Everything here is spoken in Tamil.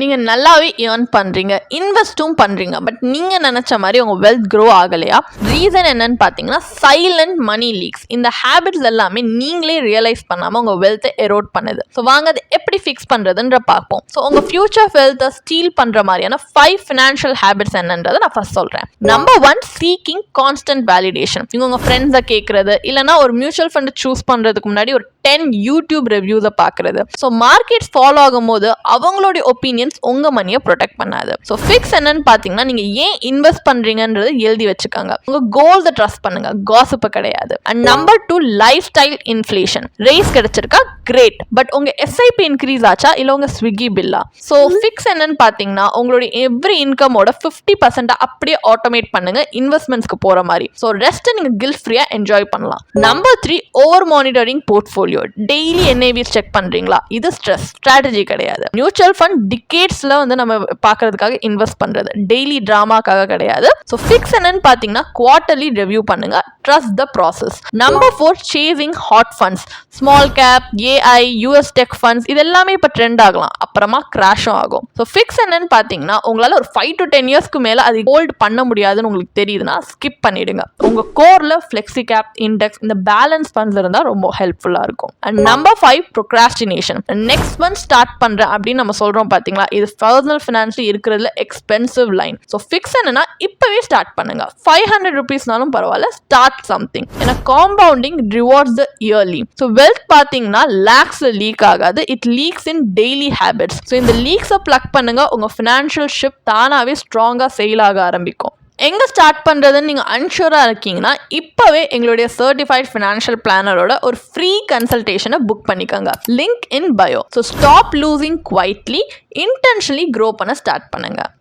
நீங்கள் நல்லாவே ஏர்ன் பண்ணுறீங்க, இன்வெஸ்ட்டும் பண்ணுறீங்க, பட் நீங்கள் நினச்ச மாதிரி உங்கள் வெல்த் க்ரோ ஆகலையா? ரீசன் என்னன்னு பார்த்தீங்கன்னா சைலண்ட் மணி லீக்ஸ். இந்த ஹேபிட்ஸ் எல்லாமே நீங்களே ரியலைஸ் பண்ணாமல் உங்கள் வெல்த்தை எரோட் பண்ணுது. ஸோ வாங்க அதை எப்படி ஃபிக்ஸ் பண்ணுறதுன்ற பார்ப்போம். ஸோ உங்கள் ஃபியூச்சர் வெல்த்தை ஸ்டீல் பண்ணுற மாதிரியான 5 ஃபினான்ஷியல் ஹேபிட்ஸ் என்னன்றதை நான் ஃபர்ஸ்ட் சொல்கிறேன். Number 1, seeking constant validation. நீங்கள் உங்கள் ஃப்ரெண்ட்ஸை கேட்குறது, இல்லைனா ஒரு மியூச்சுவல் ஃபண்டை சூஸ் பண்ணுறதுக்கு முன்னாடி ஒரு 10 யூடியூப் ரிவ்யூஸை பார்க்குறது. ஸோ மார்க்கெட்ஸ் ஃபாலோ ஆகும் போது அவங்களுடைய ஒப்பீனியன்ஸ் உங்க மணியை ப்ரொடெக்ட் பண்ணாது. ஸோ ஃபிக்ஸ் என்னன்னு பார்த்தீங்கன்னா நீங்க ஏன் இன்வெஸ்ட் பண்றீங்கன்றது எழுதி வச்சுக்கோங்க. உங்க கோல்ஸை ட்ரஸ்ட் பண்ணுங்க, காசிப் கிடையாது. And number 2, life style inflation. Raise கிடைச்சிருக்கா, கிரேட், பட் உங்க எஸ்ஐபி இன்க்ரீஸ் ஆச்சா இல்லை உங்க ஸ்விக்கி பில்லா? ஸோ ஃபிக்ஸ் என்னன்னு பார்த்தீங்கன்னா உங்களுடைய எவ்ரி இன்கமோட 50% அப்படியே ஆட்டோமேட் பண்ணுங்க இன்வெஸ்ட்மெண்ட்ஸ்க்கு போற மாதிரி. ஸோ ரெஸ்ட்டை நீங்க கில்ட் ஃப்ரீயா என்ஜாய் பண்ணலாம். Number 3, over monitoring portfolio. Daily NAVs check பண்றீங்களா? இது ஸ்ட்ரெஸ், ஸ்ட்ராட்டஜி கிடையாது. மியூச்சுவல் ஃபண்ட் டிகேட்ஸ்ல வந்து நம்ம பார்க்கறதுக்காக இன்வெஸ்ட் பண்றது, டெய்லி டிராமாக்காக கிடையாது. ஸோ ஃபிக்ஸ் என்னன்னு பார்த்தீங்கன்னா குவார்ட்டர்லி ரிவ்யூ பண்ணுங்க, trust the process. Number 4, chasing hot funds. Small cap, AI, US tech funds இது எல்லாமே இப்போ ட்ரெண்ட் ஆகலாம், அப்புறமா கிராஷும் ஆகும். ஸோ ஃபிக்ஸ் என்னன்னு பார்த்தீங்கன்னா உங்களால் ஒரு 5 to 10 இயர்ஸ்க்கு மேலே அது ஹோல்ட் பண்ண முடியாதுன்னு உங்களுக்கு தெரியுதுன்னா ஸ்கிப் பண்ணிடுங்க. உங்க கோர்ல ஃப்ளெக்ஸி கேப், இண்டெக்ஸ், இந்த பேலன்ஸ் ஃபண்ட்ஸ் இருந்தால் ரொம்ப ஹெல்ப்ஃபுல்லாக இருக்கும். And number 5, procrastination. Next month start பண்றேன் அப்படின்னு நம்ம சொல்றோம் பார்த்தீங்களா, இது பர்சனல் ஃபினான்ஸ்ல இருக்கிறதுல எக்ஸ்பென்சிவ் லைன். ஸோ ஃபிக்ஸ் என்னன்னா இப்பவே ஸ்டார்ட் பண்ணுங்க. 500 rupeesனாலும் பரவாயில்ல, ஸ்டார்ட் சம்திங். ஏன்னா compounding rewards the early. So wealth பார்த்தீங்கன்னா லேக்ஸ்ல லீக் ஆகாது, it leaks in daily habits. So இந்த லீக்ஸை பிளக் பண்ணுங்க, உங்க ஃபினான்ஷியல் ஷிப் தானாவே ஸ்ட்ராங்கா சேல் ஆக ஆரம்பிக்கும். எங்கே ஸ்டார்ட் பண்ணுறதுன்னு நீங்கள் அன்ஷூராக இருக்கீங்கன்னா இப்போவே எங்களுடைய சர்டிஃபைட் ஃபினான்ஷியல் பிளானரோட ஒரு ஃப்ரீ கன்சல்டேஷனை புக் பண்ணிக்கோங்க. Link in bio. So stop losing quietly, intentionally grow பண்ண ஸ்டார்ட் பண்ணுங்கள்.